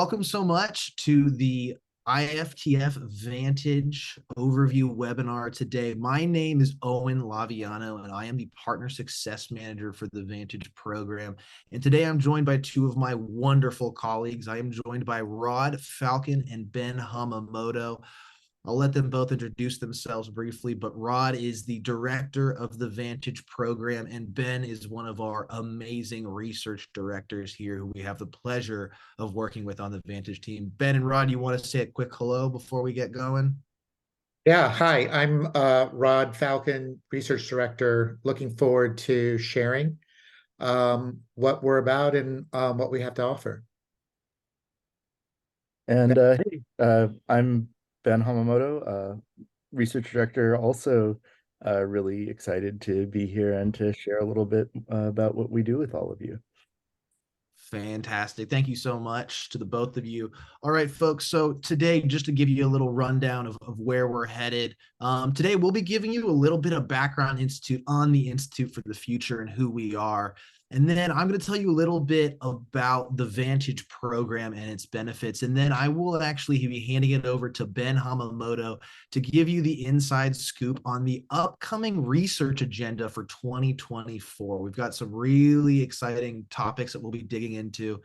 welcome so much to the IFTF Vantage overview webinar today. My name is Owen Laviano, and I am the Partner Success Manager for the Vantage program. And today I'm joined by two of my wonderful colleagues. I am joined by Rod Falcon and Ben Hamamoto. I'll let them both introduce themselves briefly, but Rod is the director of the Vantage program, and Ben is one of our amazing research directors here who we have the pleasure of working with on the Vantage team. Ben and Rod, you want to say a quick hello before we get going? Yeah, hi, I'm Rod Falcon, Research Director. Looking forward to sharing what we're about and what we have to offer. And hey, I'm Ben Hamamoto, Research Director, also really excited to be here and to share a little bit about what we do with all of you. Fantastic. Thank you so much to the both of you. All right, folks. So today, just to give you a little rundown of where we're headed, today we'll be giving you a little bit of background on the Institute for the Future and who we are. And then I'm going to tell you a little bit about the Vantage program and its benefits. And then I will actually be handing it over to Ben Hamamoto to give you the inside scoop on the upcoming research agenda for 2024. We've got some really exciting topics that we'll be digging into.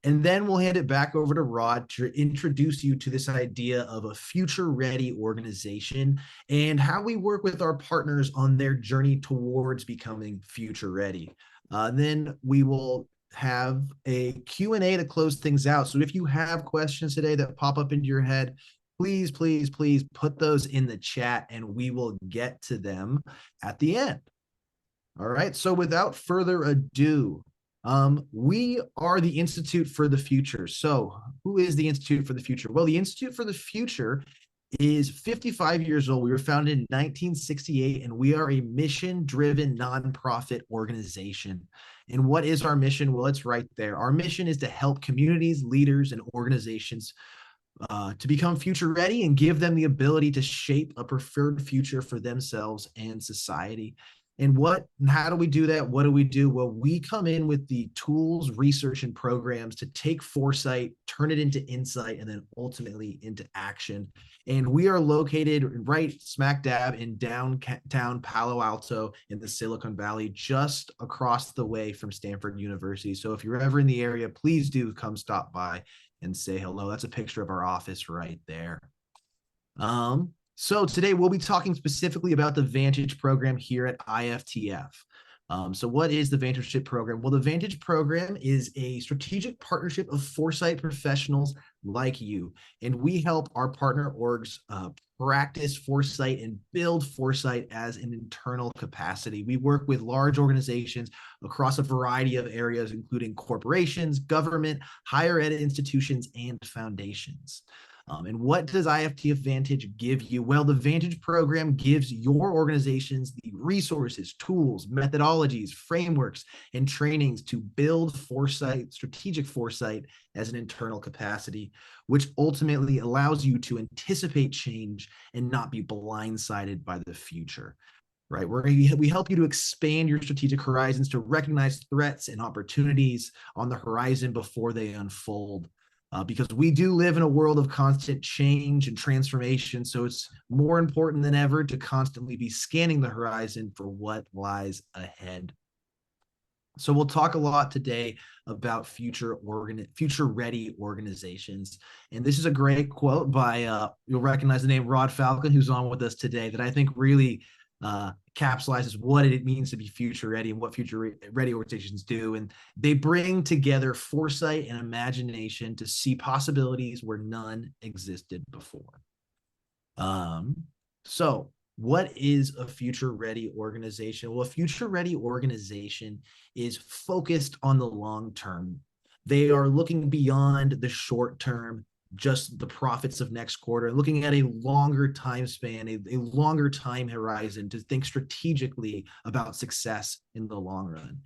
And then we'll hand it back over to Rod to introduce you to this idea of a future-ready organization and how we work with our partners on their journey towards becoming future-ready. Then we will have a Q&A to close things out. So if you have questions today that pop up into your head, please, please, please put those in the chat and we will get to them at the end. All right, so without further ado, we are the Institute for the Future. So who is the Institute for the Future? Well, the Institute for the Future is 55 years old. We were founded in 1968, and we are a mission-driven nonprofit organization. And what is our mission? Well, it's right there. Our mission is to help communities, leaders, and organizations to become future ready and give them the ability to shape a preferred future for themselves and society. And how do we do that? What do we do? Well, we come in with the tools, research, and programs to take foresight, turn it into insight, and then ultimately into action. And we are located right smack dab in downtown Palo Alto in the Silicon Valley, just across the way from Stanford University. So if you're ever in the area, please do come stop by and say hello. That's a picture of our office right there. So today we'll be talking specifically about the Vantage program here at IFTF. So what is the Vantage program? Well, the Vantage program is a strategic partnership of foresight professionals like you, and we help our partner orgs practice foresight and build foresight as an internal capacity. We work with large organizations across a variety of areas, including corporations, government, higher ed institutions, and foundations. And what does IFTF Vantage give you? Well, the Vantage program gives your organizations the resources, tools, methodologies, frameworks, and trainings to build foresight, strategic foresight as an internal capacity, which ultimately allows you to anticipate change and not be blindsided by the future. Right, we help you to expand your strategic horizons to recognize threats and opportunities on the horizon before they unfold. Because we do live in a world of constant change and transformation, so it's more important than ever to constantly be scanning the horizon for what lies ahead. So we'll talk a lot today about future-ready organizations. And this is a great quote by, you'll recognize the name Rod Falcon, who's on with us today, that I think really capsulizes what it means to be future ready and what future ready organizations do. And they bring together foresight and imagination to see possibilities where none existed before. So what is a future ready organization? Well, a future ready organization is focused on the long term. They are looking beyond the short term, just the profits of next quarter, looking at a longer time span, a longer time horizon to think strategically about success in the long run.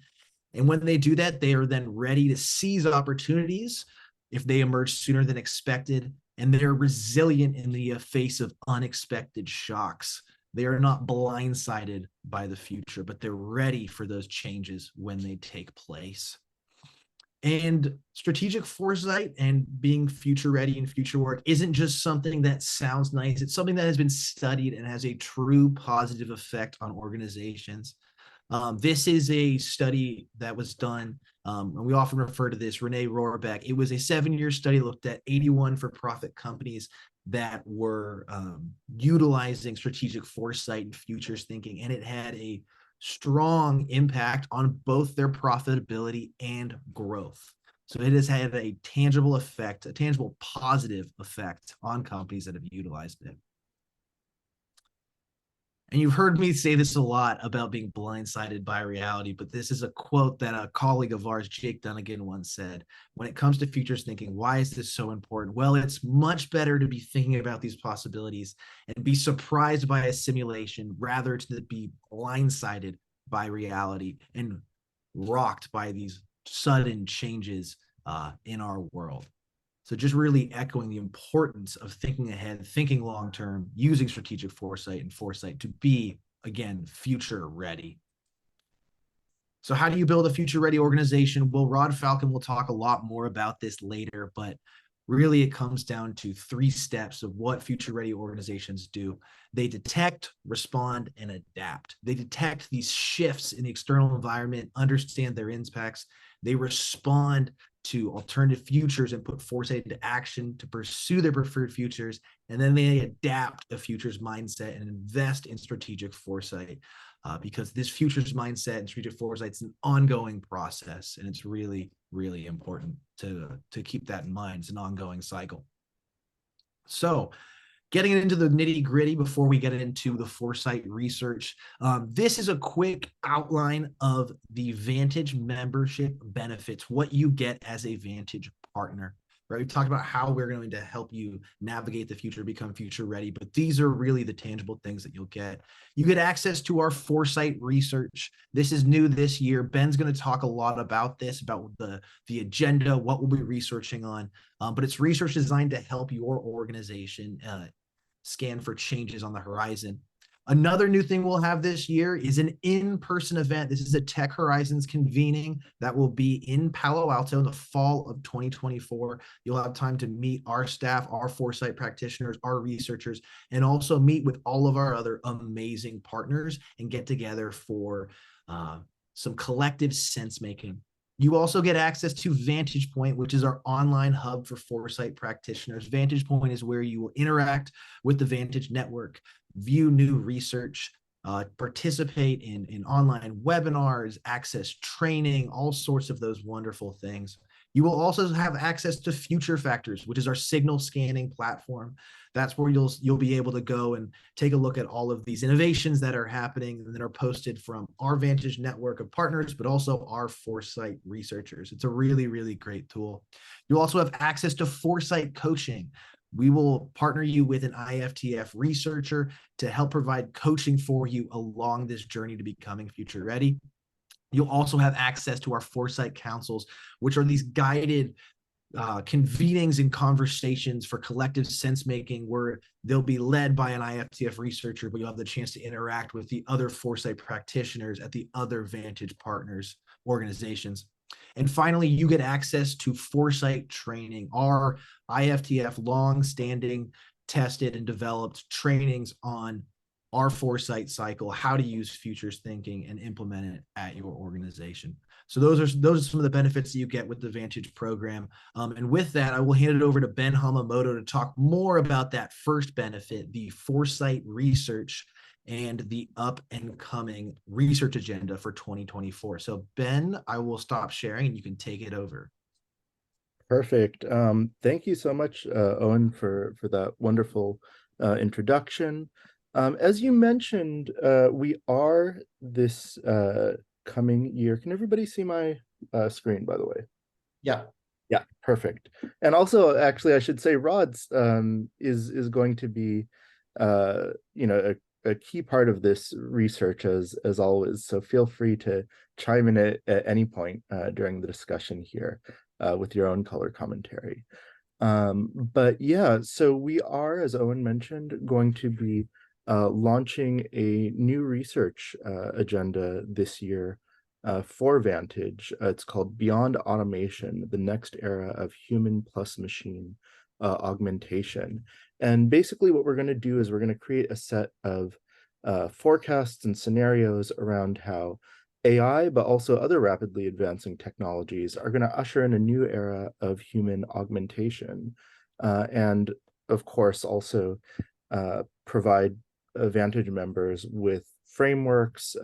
And when they do that, they are then ready to seize opportunities if they emerge sooner than expected, and they're resilient in the face of unexpected shocks. They are not blindsided by the future, but they're ready for those changes when they take place. And strategic foresight and being future ready and future work isn't just something that sounds nice. It's something that has been studied and has a true positive effect on organizations. This is a study that was done, and we often refer to this, Renee Rohrbeck. It was a 7-year study, looked at 81 for-profit companies that were utilizing strategic foresight and futures thinking, and it had a strong impact on both their profitability and growth. So it has had a tangible effect, a tangible positive effect on companies that have utilized it. And you've heard me say this a lot about being blindsided by reality, but this is a quote that a colleague of ours, Jake Dunnigan, once said. When it comes to futures thinking, why is this so important? Well, it's much better to be thinking about these possibilities and be surprised by a simulation rather to be blindsided by reality and rocked by these sudden changes in our world. So just really echoing the importance of thinking ahead, thinking long-term, using strategic foresight and foresight to be, again, future ready. So how do you build a future ready organization? Well, Rod Falcon will talk a lot more about this later, but really it comes down to 3 steps of what future ready organizations do. They detect, respond, and adapt. They detect these shifts in the external environment, understand their impacts. They respond to alternative futures and put foresight into action to pursue their preferred futures. And then they adapt a futures mindset and invest in strategic foresight because this futures mindset and strategic foresight is an ongoing process. And it's really, really important to keep that in mind. It's an ongoing cycle. So getting into the nitty gritty before we get into the foresight research, this is a quick outline of the Vantage membership benefits, what you get as a Vantage partner. Right? We talked about how we're going to help you navigate the future, become future ready, but these are really the tangible things that you'll get. You get access to our foresight research. This is new this year. Ben's going to talk a lot about this, about the agenda, what we'll be researching on, but it's research designed to help your organization scan for changes on the horizon. Another new thing we'll have this year is an in-person event. This is a Tech Horizons convening that will be in Palo Alto in the fall of 2024. You'll have time to meet our staff, our foresight practitioners, our researchers, and also meet with all of our other amazing partners and get together for some collective sense making. You also get access to Vantage Point, which is our online hub for foresight practitioners. Vantage Point is where you will interact with the Vantage network, view new research, participate in online webinars, access training, all sorts of those wonderful things. You will also have access to Future Factors, which is our signal scanning platform. That's where you'll be able to go and take a look at all of these innovations that are happening and that are posted from our Vantage network of partners, but also our foresight researchers. It's a really, really great tool. You also have access to foresight coaching. We will partner you with an IFTF researcher to help provide coaching for you along this journey to becoming future ready. You'll also have access to our foresight councils, which are these guided convenings and conversations for collective sense making, where they'll be led by an IFTF researcher, but you'll have the chance to interact with the other foresight practitioners at the other Vantage partners organizations. And finally, you get access to foresight training, our IFTF long-standing, tested and developed trainings on our foresight cycle, how to use futures thinking and implement it at your organization. So those are some of the benefits that you get with the Vantage program. And with that, I will hand it over to Ben Hamamoto to talk more about that first benefit, the foresight research and the up and coming research agenda for 2024. So Ben, I will stop sharing and you can take it over. Perfect. Thank you so much, Owen, for that wonderful introduction. As you mentioned, we are this coming year. Can everybody see my screen, by the way? Yeah. Yeah, perfect. And also, actually, I should say Rod's is going to be, a key part of this research as always. So feel free to chime in at any point during the discussion here with your own color commentary. But yeah, so we are, as Owen mentioned, going to be launching a new research agenda this year for Vantage. It's called Beyond Automation, the Next Era of Human plus Machine Augmentation. And basically what we're going to do is we're going to create a set of forecasts and scenarios around how AI, but also other rapidly advancing technologies are going to usher in a new era of human augmentation. And of course, also provide Vantage members with frameworks,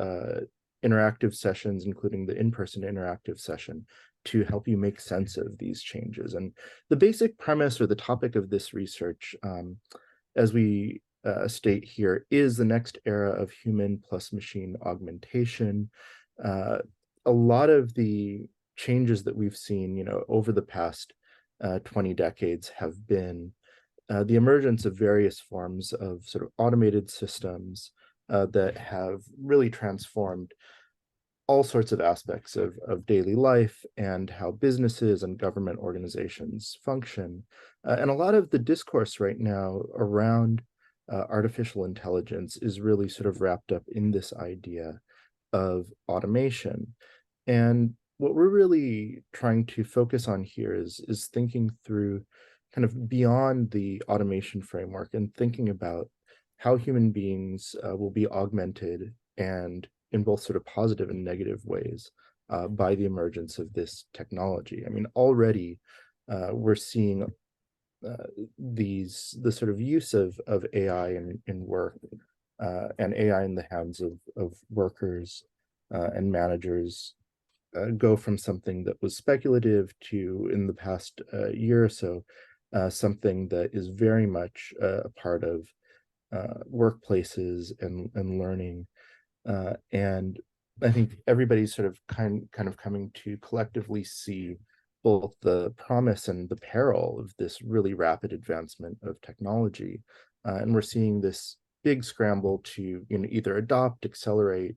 interactive sessions, including the in-person interactive session, to help you make sense of these changes. And the basic premise or the topic of this research, as we state here, is the next era of human plus machine augmentation. A lot of the changes that we've seen, over the past 20 decades have been the emergence of various forms of sort of automated systems that have really transformed all sorts of aspects of daily life and how businesses and government organizations function. And a lot of the discourse right now around artificial intelligence is really sort of wrapped up in this idea of automation. And what we're really trying to focus on here is thinking through kind of beyond the automation framework and thinking about how human beings will be augmented, and in both sort of positive and negative ways, by the emergence of this technology. I mean, already we're seeing the sort of use of AI in work, and AI in the hands of workers and managers go from something that was speculative to, in the past year or so, something that is very much a part of workplaces and learning. And I think everybody's sort of kind of coming to collectively see both the promise and the peril of this really rapid advancement of technology. And we're seeing this big scramble to either adopt, accelerate,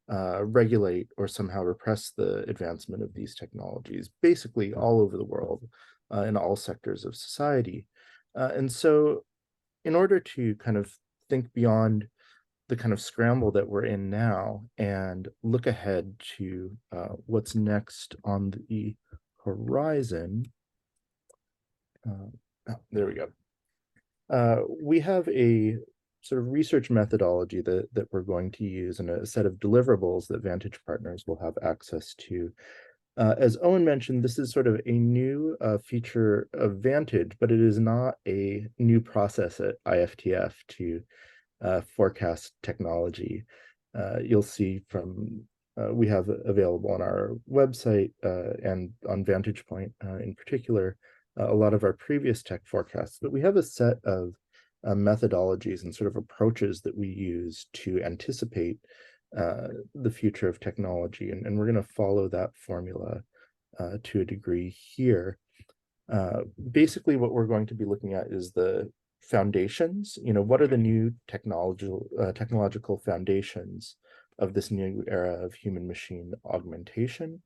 regulate, or somehow repress the advancement of these technologies, basically all over the world, in all sectors of society. And so in order to kind of think beyond the kind of scramble that we're in now and look ahead to what's next on the horizon, there we go. We have a sort of research methodology that we're going to use, and a set of deliverables that Vantage partners will have access to. As Owen mentioned, this is sort of a new feature of Vantage, but it is not a new process at IFTF to forecast technology. You'll see from we have available on our website and on Vantage Point in particular a lot of our previous tech forecasts, but we have a set of methodologies and sort of approaches that we use to anticipate the future of technology, and we're going to follow that formula to a degree here. Basically, what we're going to be looking at is the foundations. What are the new technological foundations of this new era of human-machine augmentation?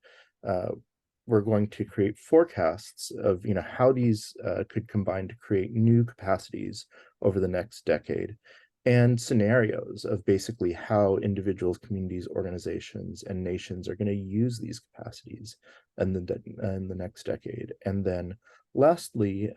We're going to create forecasts of how these could combine to create new capacities over the next decade, and scenarios of basically how individuals, communities, organizations, and nations are going to use these capacities in the next decade. And then lastly,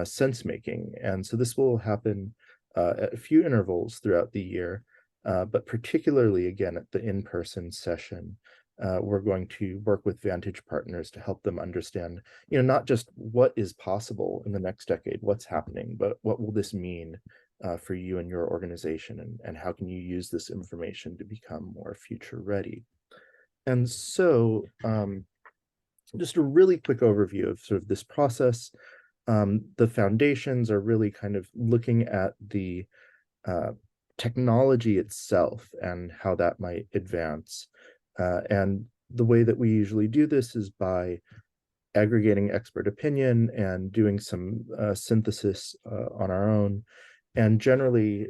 sense making. And so this will happen at a few intervals throughout the year, but particularly again at the in-person session. We're going to work with Vantage partners to help them understand, not just what is possible in the next decade, what's happening, but what will this mean for you and your organization, and how can you use this information to become more future ready. And so just a really quick overview of sort of this process. The foundations are really kind of looking at the technology itself and how that might advance. And the way that we usually do this is by aggregating expert opinion and doing some synthesis on our own. And generally,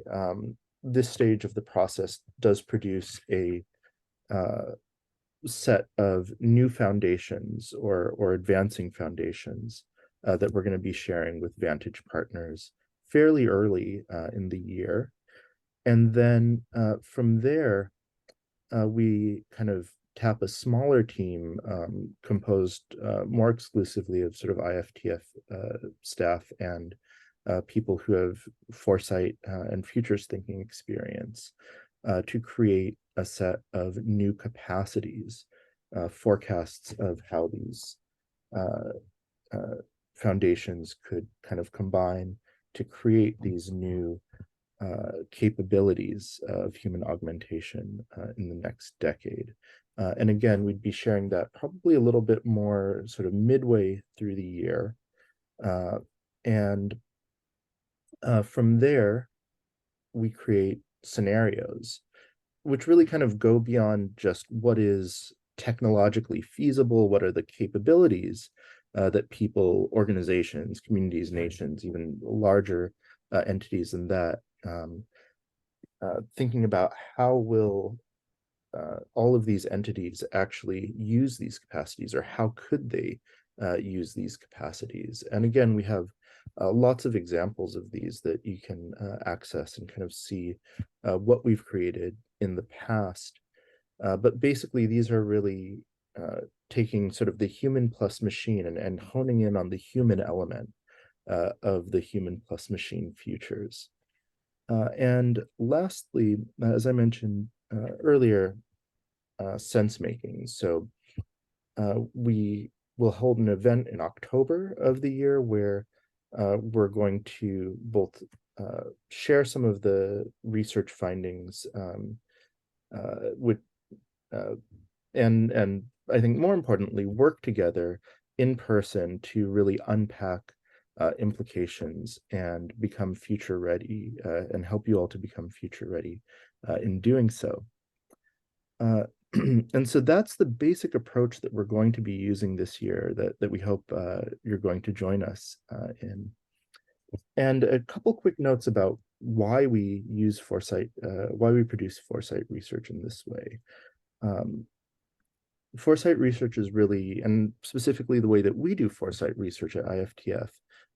this stage of the process does produce a set of new foundations or advancing foundations that we're going to be sharing with Vantage partners fairly early in the year. And then from there, we kind of tap a smaller team composed more exclusively of sort of IFTF staff and people who have foresight and futures thinking experience to create a set of new capacities, forecasts of how these foundations could kind of combine to create these new capabilities of human augmentation in the next decade. And again, we'd be sharing that probably a little bit more sort of midway through the year. And from there, we create scenarios, which really kind of go beyond just what is technologically feasible, what are the capabilities that people, organizations, communities, nations, even larger entities than that, thinking about how will all of these entities actually use these capacities, or how could they use these capacities. And again, we have lots of examples of these that you can access and kind of see what we've created in the past. But basically, these are really taking sort of the human plus machine and honing in on the human element of the human plus machine futures. And lastly, as I mentioned earlier, sense making. So we will hold an event in October of the year where we're going to both share some of the research findings with and I think more importantly, work together in person to really unpack implications and become future ready and help you all to become future ready in doing so. And so that's the basic approach that we're going to be using this year that we hope you're going to join us in. And a couple quick notes about why we use foresight, why we produce foresight research in this way. Foresight research is really, and specifically the way that we do foresight research at IFTF,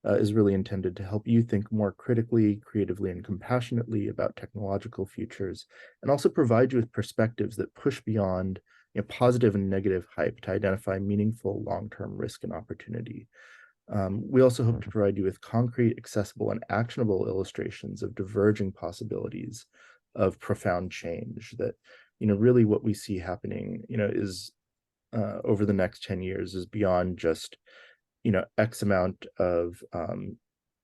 is really intended to help you think more critically, creatively, and compassionately about technological futures, and also provide you with perspectives that push beyond positive and negative hype to identify meaningful long-term risk and opportunity. We also hope to provide you with concrete, accessible, and actionable illustrations of diverging possibilities of profound change that, really what we see happening, is over the next 10 years is beyond just, X amount of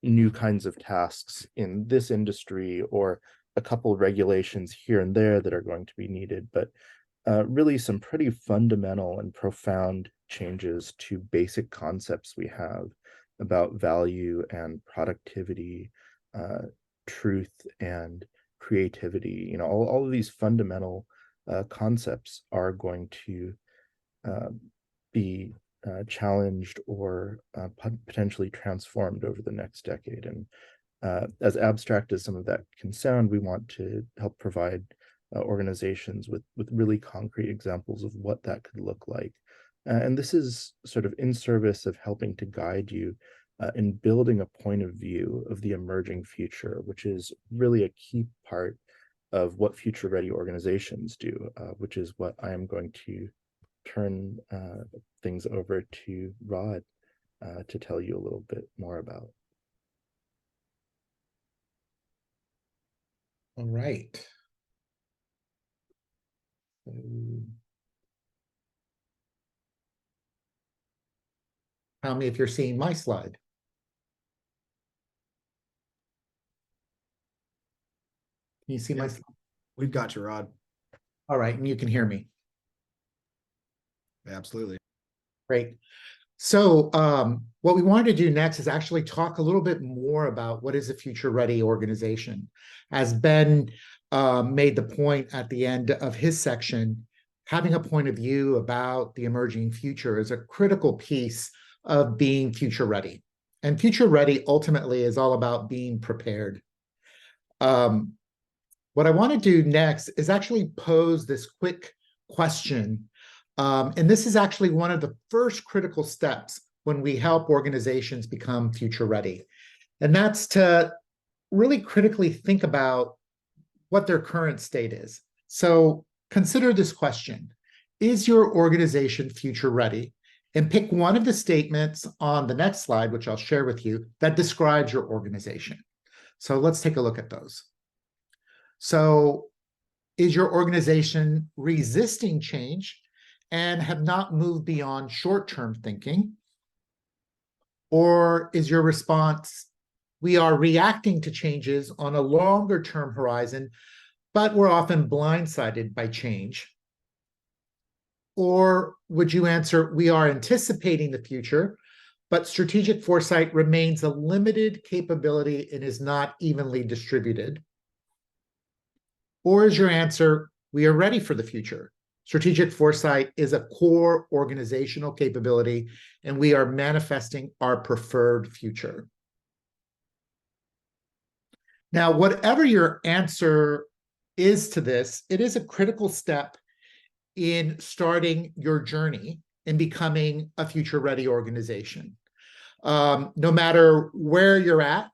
new kinds of tasks in this industry or a couple of regulations here and there that are going to be needed, but really some pretty fundamental and profound changes to basic concepts we have about value and productivity, truth and creativity. All of these fundamental concepts are going to be challenged or potentially transformed over the next decade. And as abstract as some of that can sound, we want to help provide organizations with really concrete examples of what that could look like. And this is sort of in service of helping to guide you in building a point of view of the emerging future, which is really a key part of what future-ready organizations do, which is what I am going to turn things over to Rod to tell you a little bit more about. All right. Tell me if you're seeing my slide. Can you see my slide? We've got you, Rod. All right, and you can hear me. Absolutely. Great. So what we wanted to do next is actually talk a little bit more about what is a future-ready organization. As Ben made the point at the end of his section, having a point of view about the emerging future is a critical piece of being future-ready. And future-ready ultimately is all about being prepared. What I want to do next is actually pose this quick question. And this is actually one of the first critical steps when we help organizations become future ready. And that's to really critically think about what their current state is. So consider this question. is your organization future ready? And pick one of the statements on the next slide, which I'll share with you, that describes your organization. So let's take a look at those. So is your organization resisting change and have not moved beyond short-term thinking? Or is your response, we are reacting to changes on a longer-term horizon, but we're often blindsided by change? Or would you answer, we are anticipating the future, but strategic foresight remains a limited capability and is not evenly distributed? Or is your answer, we are ready for the future? Strategic foresight is a core organizational capability, and we are manifesting our preferred future. Now, whatever your answer is to this, it is a critical step in starting your journey in becoming a future-ready organization. No matter where you're at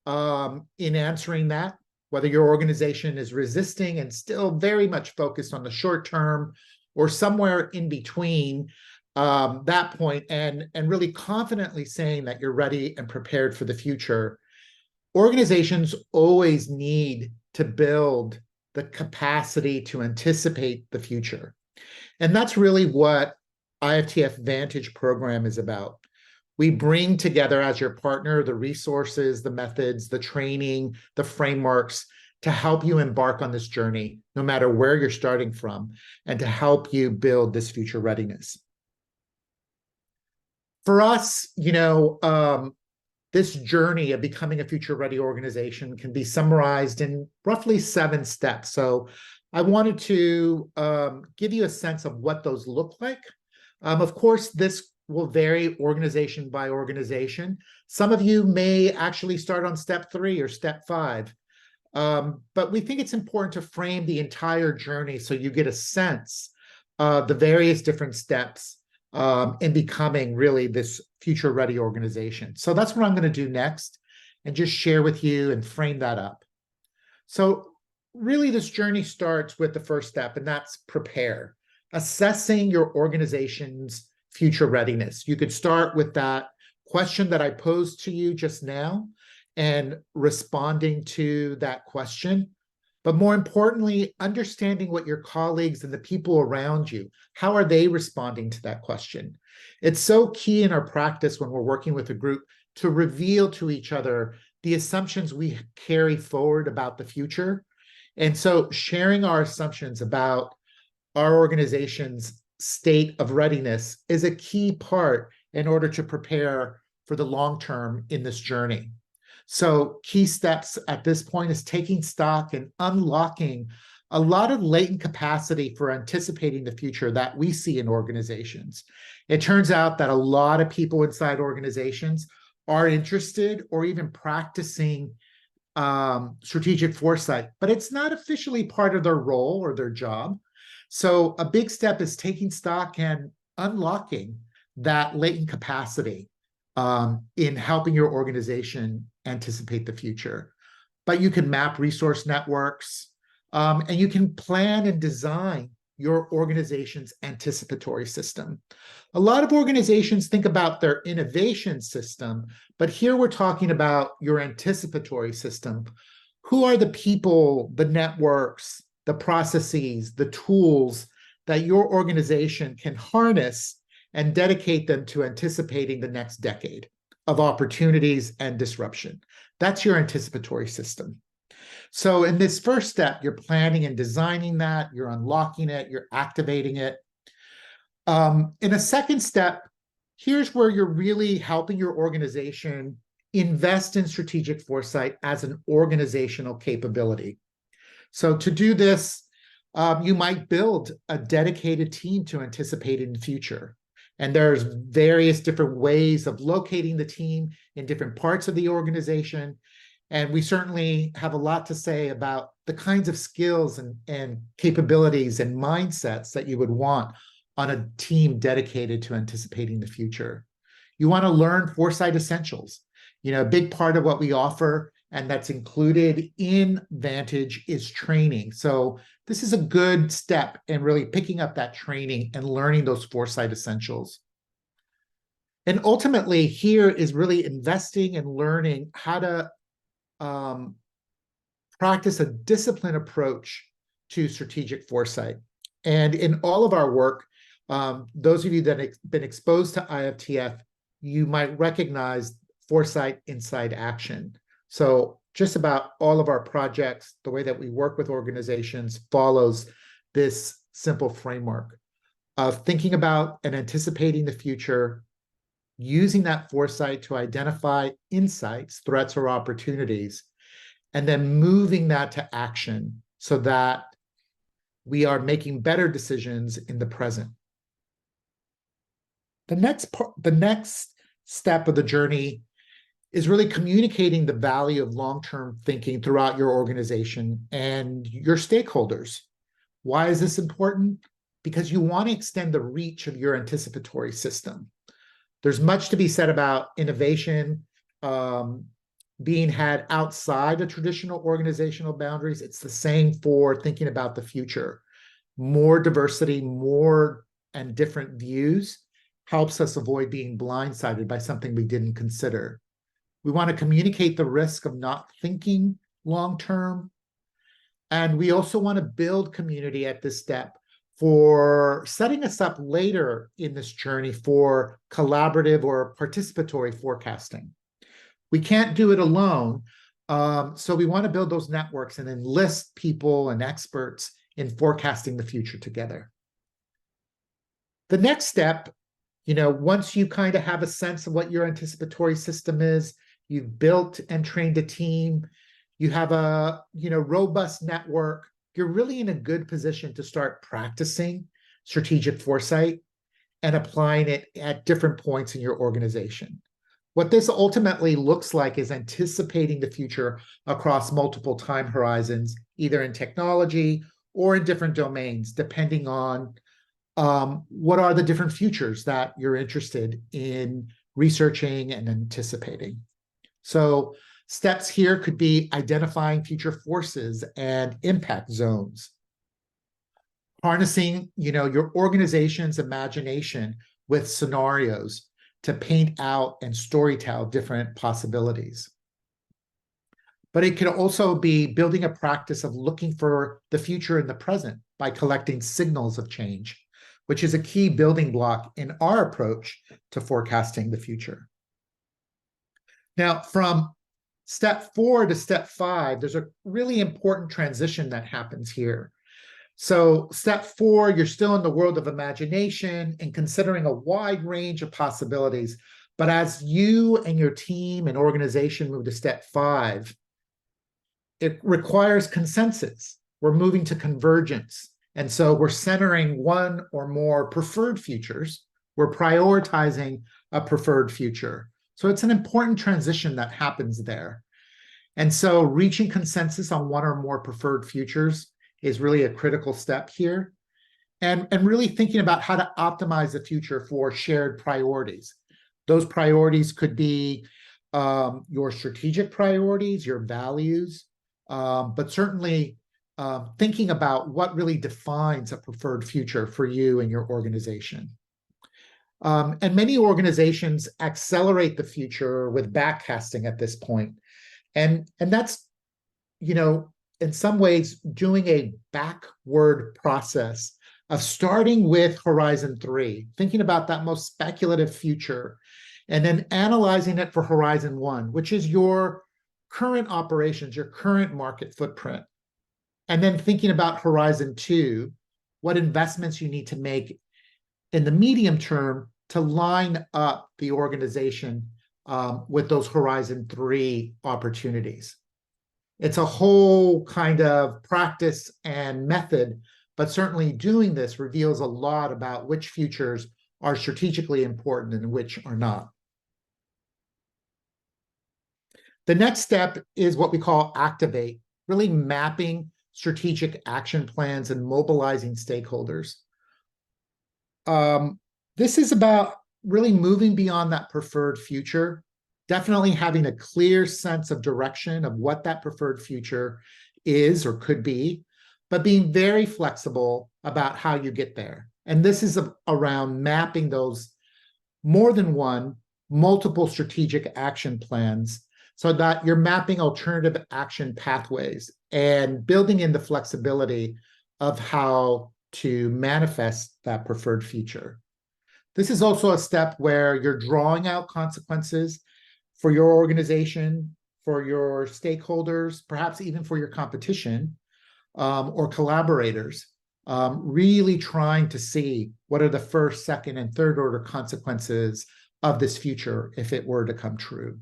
in answering that, whether your organization is resisting and still very much focused on the short term, or somewhere in between that point, and really confidently saying that you're ready and prepared for the future, organizations always need to build the capacity to anticipate the future. And that's really what IFTF Vantage program is about. We bring together as your partner the resources, the methods, the training, the frameworks to help you embark on this journey, no matter where you're starting from, and to help you build this future readiness. For us, this journey of becoming a future-ready organization can be summarized in roughly 7 steps. So I wanted to give you a sense of what those look like. Of course, this will vary organization by organization. Some of you may actually start on step 3 or step 5. But we think it's important to frame the entire journey so you get a sense of the various different steps in becoming really this future-ready organization. So that's what I'm going to do next, and just share with you and frame that up. So really, this journey starts with the first step, and that's prepare. Assessing your organization's future readiness. You could start with that question that I posed to you just now and responding to that question. But more importantly, understanding what your colleagues and the people around you, how are they responding to that question? It's so key in our practice when we're working with a group to reveal to each other the assumptions we carry forward about the future. And so sharing our assumptions about our organization's state of readiness is a key part in order to prepare for the long term in this journey. So key steps at this point is taking stock and unlocking a lot of latent capacity for anticipating the future that we see in organizations. It turns out that a lot of people inside organizations are interested or even practicing strategic foresight, but it's not officially part of their role or their job. So a big step is taking stock and unlocking that latent capacity in helping your organization anticipate the future. But you can map resource networks, and you can plan and design your organization's anticipatory system. A lot of organizations think about their innovation system, but here we're talking about your anticipatory system. Who are the people, the networks, the processes, the tools that your organization can harness and dedicate them to anticipating the next decade of opportunities and disruption? That's your anticipatory system. So in this first step, you're planning and designing that, you're unlocking it, you're activating it. In a second step, here's where you're really helping your organization invest in strategic foresight as an organizational capability. So to do this, you might build a dedicated team to anticipate in the future. And there's various different ways of locating the team in different parts of the organization. And we certainly have a lot to say about the kinds of skills and capabilities and mindsets that you would want on a team dedicated to anticipating the future. You want to learn foresight essentials. A big part of what we offer and that's included in Vantage is training. So this is a good step in really picking up that training and learning those foresight essentials. And ultimately, here is really investing and learning how to practice a disciplined approach to strategic foresight. And in all of our work, those of you that have been exposed to IFTF, you might recognize foresight, insight, action. So just about all of our projects, the way that we work with organizations follows this simple framework of thinking about and anticipating the future, using that foresight to identify insights, threats, or opportunities, and then moving that to action so that we are making better decisions in the present. The next step of the journey is really communicating the value of long-term thinking throughout your organization and your stakeholders. Why is this important? Because you want to extend the reach of your anticipatory system. There's much to be said about innovation being had outside of traditional organizational boundaries. It's the same for thinking about the future. More diversity, more and different views helps us avoid being blindsided by something we didn't consider. We want to communicate the risk of not thinking long-term. And we also want to build community at this step for setting us up later in this journey for collaborative or participatory forecasting. We can't do it alone, so we want to build those networks and enlist people and experts in forecasting the future together. The next step, once you kind of have a sense of what your anticipatory system is, you've built and trained a team, you have a robust network, you're really in a good position to start practicing strategic foresight and applying it at different points in your organization. What this ultimately looks like is anticipating the future across multiple time horizons, either in technology or in different domains, depending on what are the different futures that you're interested in researching and anticipating. So steps here could be identifying future forces and impact zones, harnessing your organization's imagination with scenarios to paint out and storytell different possibilities. But it could also be building a practice of looking for the future in the present by collecting signals of change, which is a key building block in our approach to forecasting the future. Now, from step 4 to step 5, there's a really important transition that happens here. So step 4, you're still in the world of imagination and considering a wide range of possibilities. But as you and your team and organization move to step 5, it requires consensus. We're moving to convergence. And so we're centering one or more preferred futures. We're prioritizing a preferred future. So it's an important transition that happens there. And so reaching consensus on one or more preferred futures is really a critical step here. And really thinking about how to optimize the future for shared priorities. Those priorities could be your strategic priorities, your values, but certainly thinking about what really defines a preferred future for you and your organization. And many organizations accelerate the future with backcasting at this point. And that's, in some ways, doing a backward process of starting with Horizon 3, thinking about that most speculative future, and then analyzing it for Horizon 1, which is your current operations, your current market footprint. And then thinking about Horizon 2, what investments you need to make in the medium term to line up the organization with those Horizon 3 opportunities. It's a whole kind of practice and method, but certainly doing this reveals a lot about which futures are strategically important and which are not. The next step is what we call activate, really mapping strategic action plans and mobilizing stakeholders. This is about really moving beyond that preferred future, definitely having a clear sense of direction of what that preferred future is or could be, but being very flexible about how you get there. And this is around mapping those more than one, multiple strategic action plans so that you're mapping alternative action pathways and building in the flexibility of how to manifest that preferred future. This is also a step where you're drawing out consequences for your organization, for your stakeholders, perhaps even for your competition or collaborators, really trying to see what are the first, second, and third order consequences of this future if it were to come true.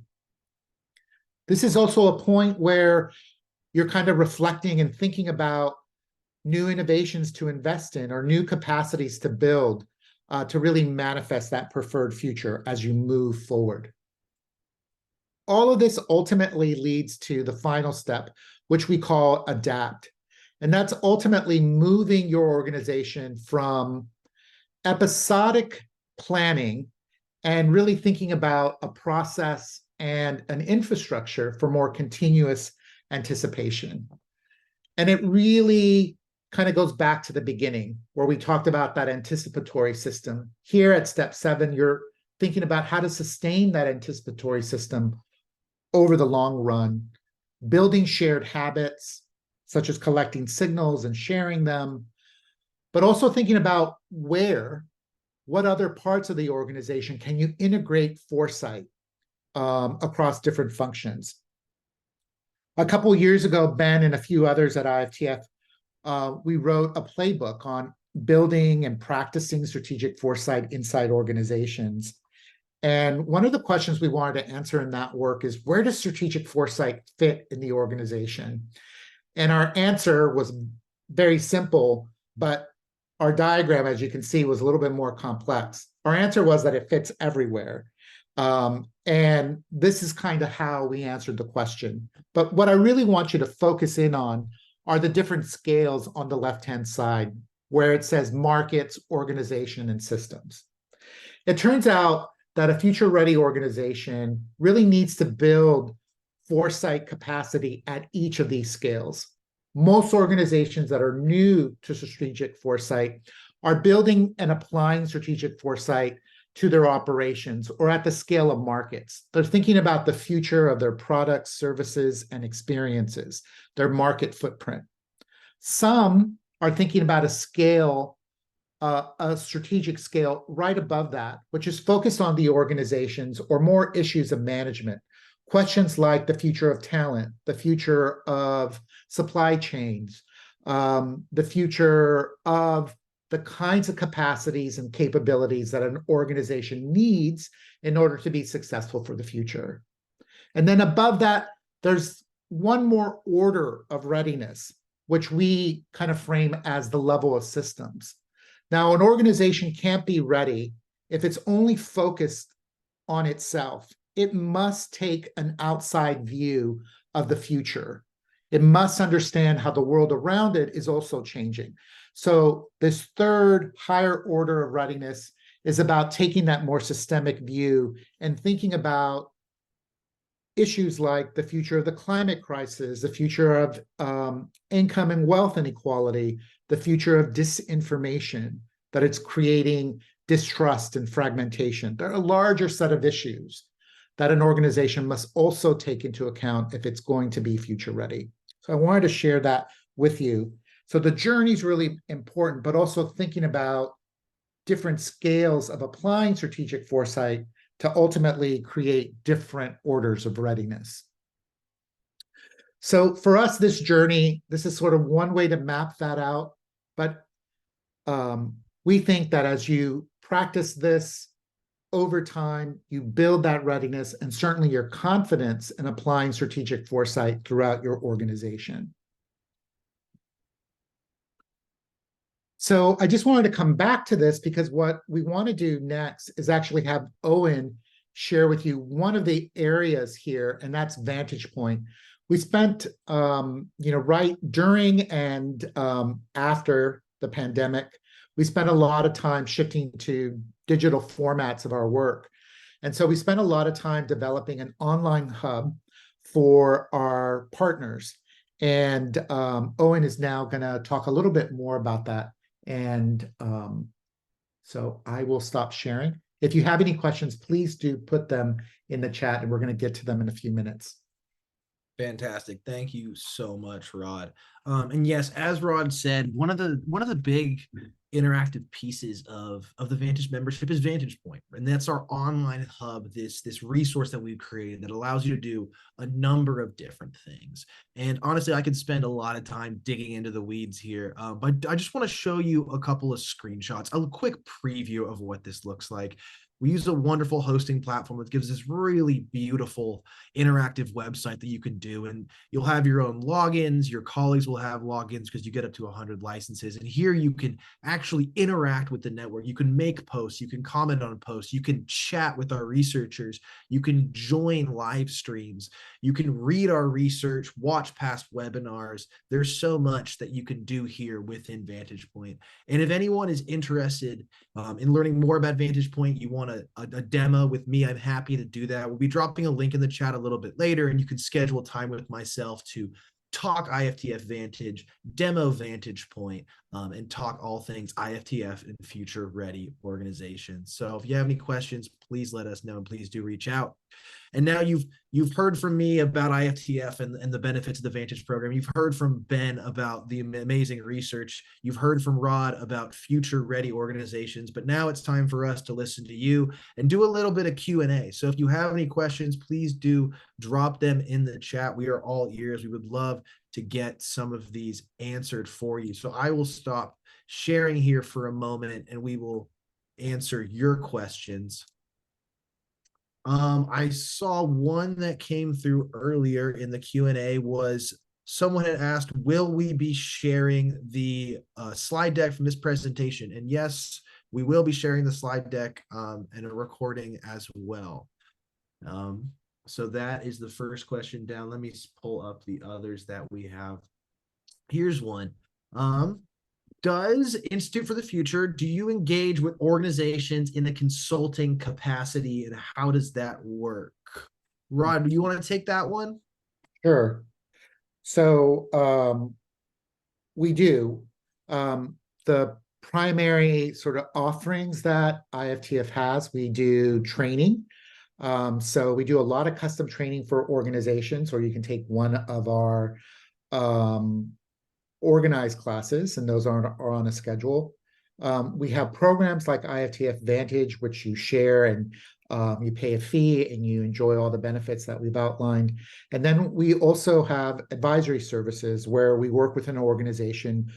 This is also a point where you're kind of reflecting and thinking about new innovations to invest in or new capacities to build to really manifest that preferred future as you move forward. All of this ultimately leads to the final step, which we call adapt. And that's ultimately moving your organization from episodic planning and really thinking about a process and an infrastructure for more continuous anticipation. And it really kind of goes back to the beginning where we talked about that anticipatory system. Here at step 7, you're thinking about how to sustain that anticipatory system over the long run, building shared habits, such as collecting signals and sharing them, but also thinking about what other parts of the organization can you integrate foresight across different functions. A couple of years ago, Ben and a few others at IFTF, we wrote a playbook on building and practicing strategic foresight inside organizations. And one of the questions we wanted to answer in that work is, where does strategic foresight fit in the organization? And our answer was very simple, but our diagram, as you can see, was a little bit more complex. Our answer was that it fits everywhere. And this is kind of how we answered the question. But what I really want you to focus in on are the different scales on the left-hand side, where it says markets, organization, and systems. It turns out that a future-ready organization really needs to build foresight capacity at each of these scales. Most organizations that are new to strategic foresight are building and applying strategic foresight to their operations or at the scale of markets. They're thinking about the future of their products, services, and experiences, their market footprint. Some are thinking about a scale, a strategic scale right above that, which is focused on the organizations or more issues of management. Questions like the future of talent, the future of supply chains, the future of the kinds of capacities and capabilities that an organization needs in order to be successful for the future. And then above that, there's one more order of readiness, which we kind of frame as the level of systems. Now, an organization can't be ready if it's only focused on itself. It must take an outside view of the future. It must understand how the world around it is also changing. So this third higher order of readiness is about taking that more systemic view and thinking about issues like the future of the climate crisis, the future of income and wealth inequality, the future of disinformation, that it's creating distrust and fragmentation. There are a larger set of issues that an organization must also take into account if it's going to be future ready. So I wanted to share that with you. So the journey is really important, but also thinking about different scales of applying strategic foresight to ultimately create different orders of readiness. So for us, this journey, this is sort of one way to map that out, but we think that as you practice this over time, you build that readiness and certainly your confidence in applying strategic foresight throughout your organization. So I just wanted to come back to this because what we want to do next is actually have Owen share with you one of the areas here, and that's Vantage Point. We spent, right during and after the pandemic, we spent a lot of time shifting to digital formats of our work. And so we spent a lot of time developing an online hub for our partners. And Owen is now going to talk a little bit more about that. And so I will stop sharing. If you have any questions, please do put them in the chat, and we're going to get to them in a few minutes. Fantastic. Thank you so much, Rod. And yes, as Rod said, one of the big interactive pieces of the Vantage membership is Vantage Point, and that's our online hub, this resource that we've created that allows you to do a number of different things. And honestly, I could spend a lot of time digging into the weeds here, but I just want to show you a couple of screenshots, a quick preview of what this looks like. We use a wonderful hosting platform that gives this really beautiful interactive website that you can do, and you'll have your own logins. Your colleagues will have logins because you get up to 100 licenses, and here you can actually interact with the network. You can make posts, you can comment on posts, you can chat with our researchers, you can join live streams, you can read our research, watch past webinars. There's so much that you can do here within Vantage Point. And if anyone is interested in learning more about Vantage Point, you want a demo with me, I'm happy to do that. We'll be dropping a link in the chat a little bit later, and you can schedule time with myself to talk IFTF Vantage, demo Vantage Point, and talk all things IFTF and future ready organizations. So if you have any questions, please let us know, and please do reach out. And now you've heard from me about IFTF and the benefits of the Vantage program. You've heard from Ben about the amazing research. You've heard from Rod about future ready organizations, but now it's time for us to listen to you and do a little bit of Q&A. So if you have any questions, please do drop them in the chat. We are all ears. We would love to get some of these answered for you. So I will stop sharing here for a moment, and we will answer your questions. I saw one that came through earlier in the Q&A was someone had asked, will we be sharing the slide deck from this presentation? And yes, we will be sharing the slide deck and a recording as well. So that is the first question down. Let me pull up the others that we have. Here's one. Does Institute for the Future, do you engage with organizations in a consulting capacity, and how does that work? Rod, do you want to take that one? Sure. So we do. The primary sort of offerings that IFTF has, we do training. So we do a lot of custom training for organizations, or you can take one of our organized classes, and those are on a schedule. We have programs like IFTF Vantage, which you share, and you pay a fee and you enjoy all the benefits that we've outlined. And then we also have advisory services where we work with an organization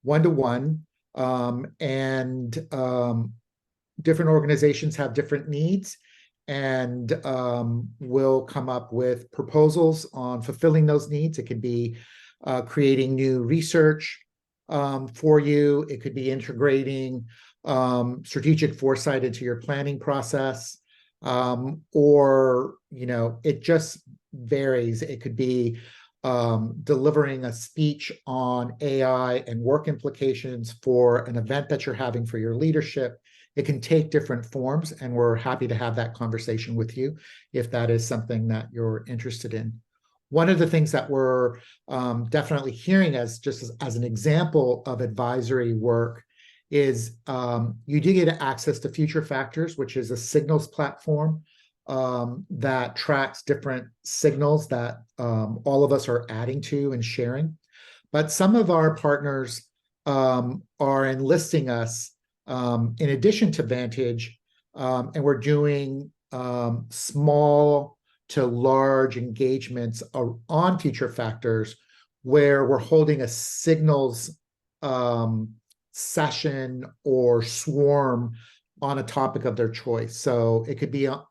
one-to-one, and different organizations have different needs, and we'll come up with proposals on fulfilling those needs. It could be creating new research for you. It could be integrating strategic foresight into your planning process, or, it just varies. It could be delivering a speech on AI and work implications for an event that you're having for your leadership. It can take different forms, and we're happy to have that conversation with you if that is something that you're interested in. One of the things that we're definitely hearing as an example of advisory work is you do get access to Future Factors, which is a signals platform that tracks different signals that all of us are adding to and sharing. But some of our partners are enlisting us in addition to Vantage, and we're doing small to large engagements on Future Factors, where we're holding a signals session or swarm on a topic of their choice. So it could be a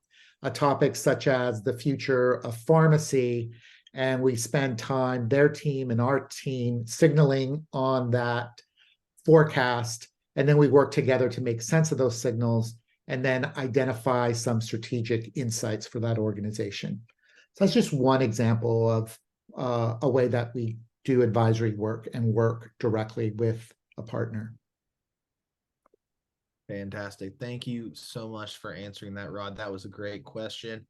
topic such as the future of pharmacy, and we spend time, their team and our team, signaling on that forecast, and then we work together to make sense of those signals and then identify some strategic insights for that organization. So that's just one example of a way that we do advisory work and work directly with a partner. Fantastic. Thank you so much for answering that, Rod. That was a great question.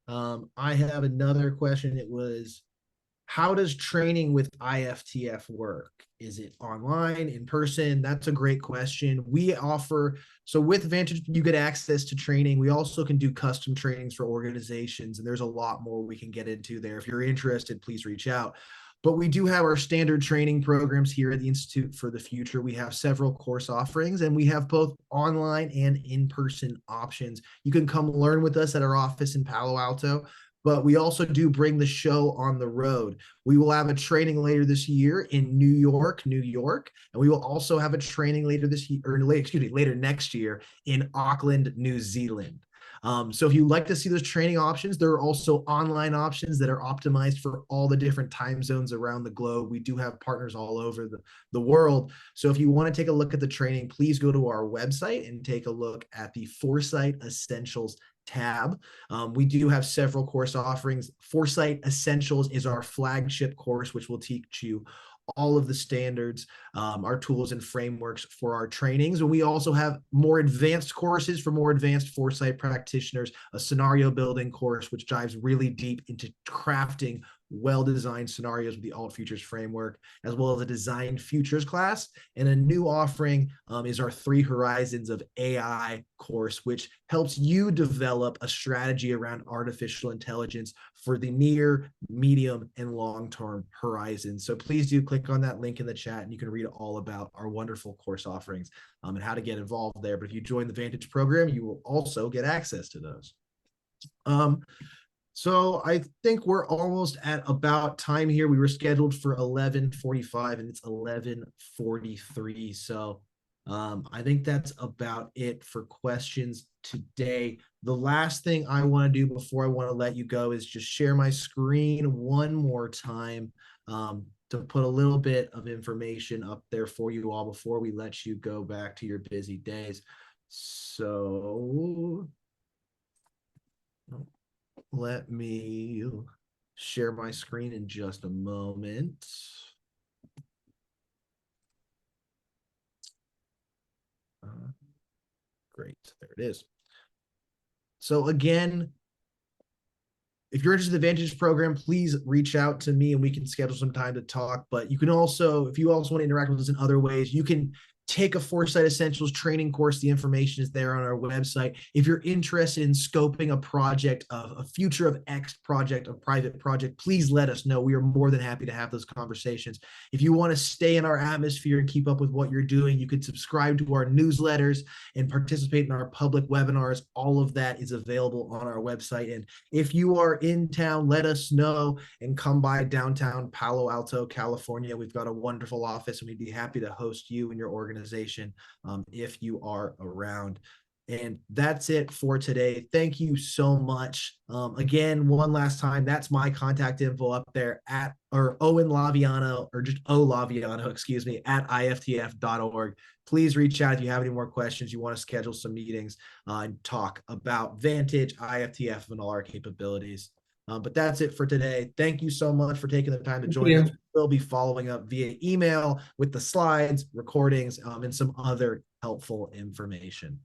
I have another question. It was, how does training with IFTF work? Is it online, in person? That's a great question. We offer, so with Vantage, you get access to training. We also can do custom trainings for organizations, and there's a lot more we can get into there. If you're interested, please reach out. But we do have our standard training programs here at the Institute for the Future. We have several course offerings, and we have both online and in-person options. You can come learn with us at our office in Palo Alto, but we also do bring the show on the road. We will have a training later this year in New York, and we will also have a training later this year, or later next year in Auckland, New Zealand. So if you like to see those training options, there are also online options that are optimized for all the different time zones around the globe. We do have partners all over the world. So if you want to take a look at the training, please go to our website and take a look at the Foresight Essentials tab. We do have several course offerings. Foresight Essentials is our flagship course, which will teach you all of the standards, our tools and frameworks for our trainings. And we also have more advanced courses for more advanced foresight practitioners, a scenario building course, which dives really deep into crafting well-designed scenarios with the Alt Futures framework, as well as a design futures class. And a new offering is our 3 Horizons of AI course, which helps you develop a strategy around artificial intelligence for the near, medium, and long-term horizons. So please do click on that link in the chat, and you can read all about our wonderful course offerings and how to get involved there. But if you join the Vantage program, you will also get access to those. So I think we're almost at about time here. We were scheduled for 11:45 and it's 11:43. So I think that's about it for questions today. The last thing I want to do before I want to let you go is just share my screen one more time to put a little bit of information up there for you all before we let you go back to your busy days. So let me share my screen in just a moment. Great, there it is. So again, if you're interested in the Vantage program, please reach out to me and we can schedule some time to talk. But you can also, if you also want to interact with us in other ways, you can take a Foresight Essentials training course. The information is there on our website. If you're interested in scoping a project, of a future of X project, a private project, please let us know. We are more than happy to have those conversations. If you want to stay in our atmosphere and keep up with what you're doing, you can subscribe to our newsletters and participate in our public webinars. All of that is available on our website. And if you are in town, let us know and come by downtown Palo Alto, California. We've got a wonderful office and we'd be happy to host you and your organization if you are around. And that's it for today. Thank you so much. Again, one last time, that's my contact info up there at, or Owen Laviano, or just O Laviano, excuse me, at iftf.org. Please reach out if you have any more questions. You want to schedule some meetings and talk about Vantage, IFTF, and all our capabilities. But that's it for today. Thank you so much for taking the time to join us. We'll be following up via email with the slides, recordings, and some other helpful information.